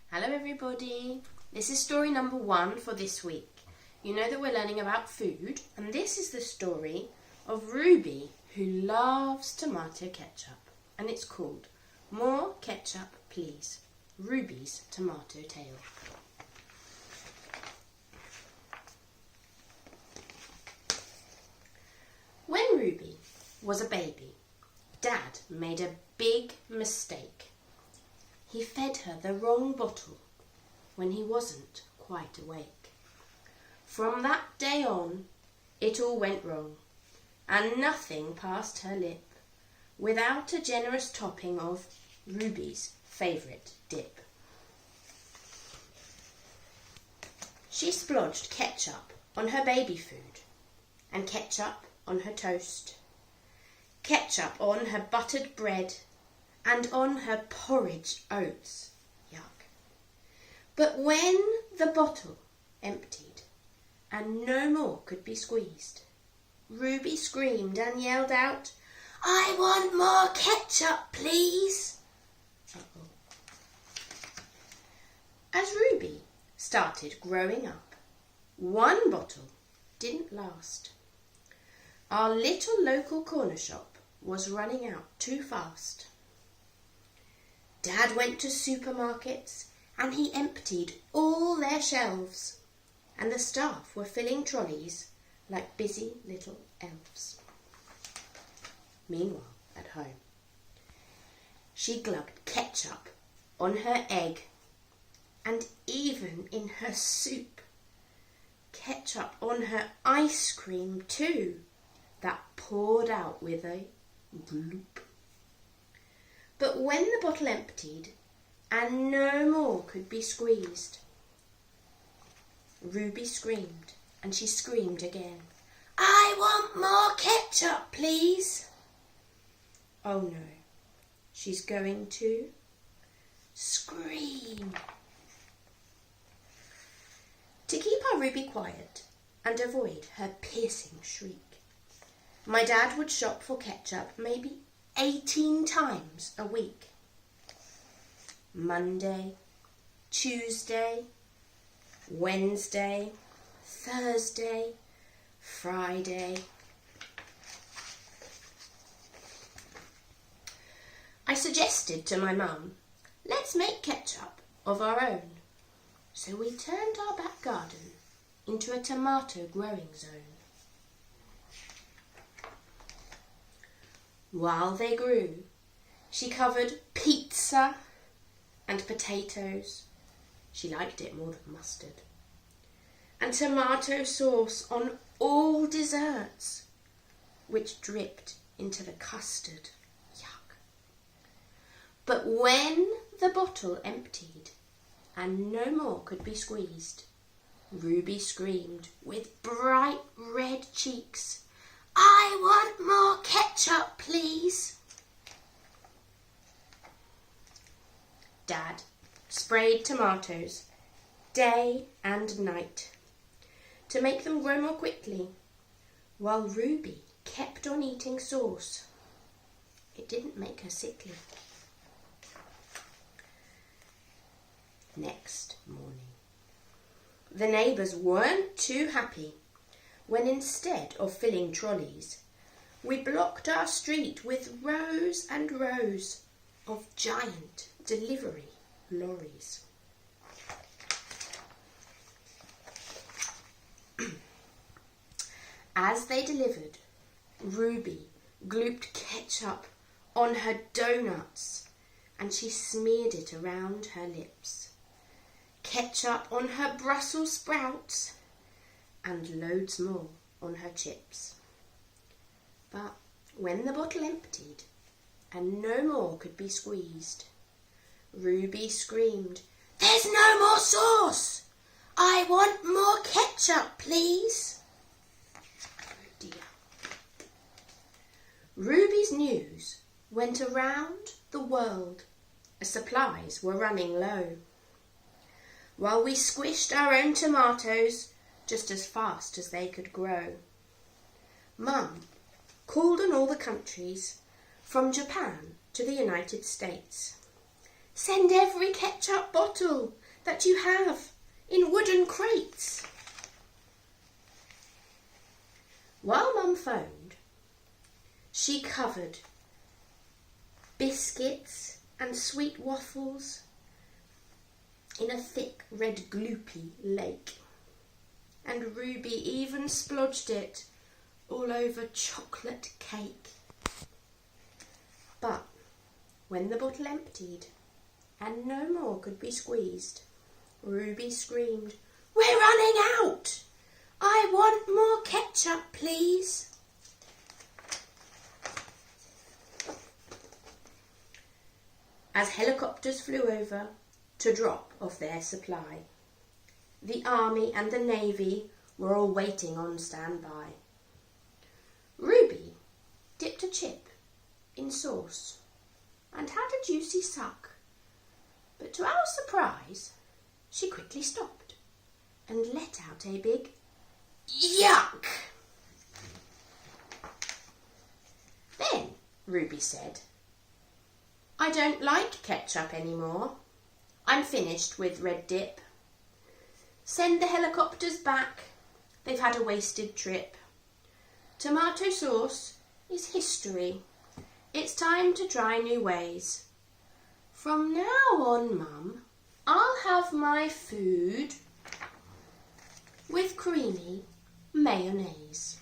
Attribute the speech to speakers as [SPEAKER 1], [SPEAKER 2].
[SPEAKER 1] Hello everybody, this is story number 1 for this week. You know that we're learning about food, and this is the story of Ruby who loves tomato ketchup, and it's called More Ketchup Please, Ruby's Tomato Tale. When Ruby was a baby, Dad made a big mistake. He fed her the wrong bottle when he wasn't quite awake. From that day on, it all went wrong, and nothing passed her lip without a generous topping of Ruby's favourite dip. She splodged ketchup on her baby food, and ketchup on her toast, ketchup on her buttered bread, and on her porridge oats. Yuck. But when the bottle emptied and no more could be squeezed, Ruby screamed and yelled out, "I want more ketchup, please." Uh-oh. As Ruby started growing up, one bottle didn't last. Our little local corner shop was running out too fast. Dad went to supermarkets and he emptied all their shelves, and the staff were filling trolleys like busy little elves. Meanwhile, at home, she glubbed ketchup on her egg and even in her soup, ketchup on her ice cream too, that poured out with a gloop. But when the bottle emptied and no more could be squeezed, Ruby screamed, and she screamed again, "I want more ketchup, please." Oh no, she's going to scream. To keep our Ruby quiet and avoid her piercing shriek, my dad would shop for ketchup maybe 18 times a week. Monday, Tuesday, Wednesday, Thursday, Friday. I suggested to my mum, let's make ketchup of our own. So we turned our back garden into a tomato growing zone. While they grew, she covered pizza and potatoes. She liked it more than mustard. And tomato sauce on all desserts, which dripped into the custard. Yuck. But when the bottle emptied and no more could be squeezed, Ruby screamed with bright red cheeks, "I want more ketchup, please." Dad sprayed tomatoes day and night to make them grow more quickly, while Ruby kept on eating sauce. It didn't make her sickly. Next morning, the neighbours weren't too happy when instead of filling trolleys, we blocked our street with rows and rows of giant delivery lorries. As they delivered, Ruby glooped ketchup on her donuts and she smeared it around her lips, ketchup on her Brussels sprouts, and loads more on her chips. But when the bottle emptied and no more could be squeezed, Ruby screamed, "There's no more sauce! I want more ketchup, please." Oh dear. Ruby's news went around the world as supplies were running low, while we squished our own tomatoes just as fast as they could grow. Mum called on all the countries, from Japan to the United States, Send every ketchup bottle that you have in wooden crates. While Mum phoned, she covered biscuits and sweet waffles in a thick red gloopy lake, and Ruby even splodged it all over chocolate cake. But when the bottle emptied and no more could be squeezed, Ruby screamed, "We're running out! I want more ketchup, please." As helicopters flew over to drop off their supply, the Army and the Navy were all waiting on standby. Ruby dipped a chip in sauce and had a juicy suck, but to our surprise, she quickly stopped and let out a big yuck. Then Ruby said, "I don't like ketchup anymore. I'm finished with red dip. Send the helicopters back. They've had a wasted trip. Tomato sauce is history. It's time to try new ways. From now on, Mum, I'll have my food with creamy mayonnaise."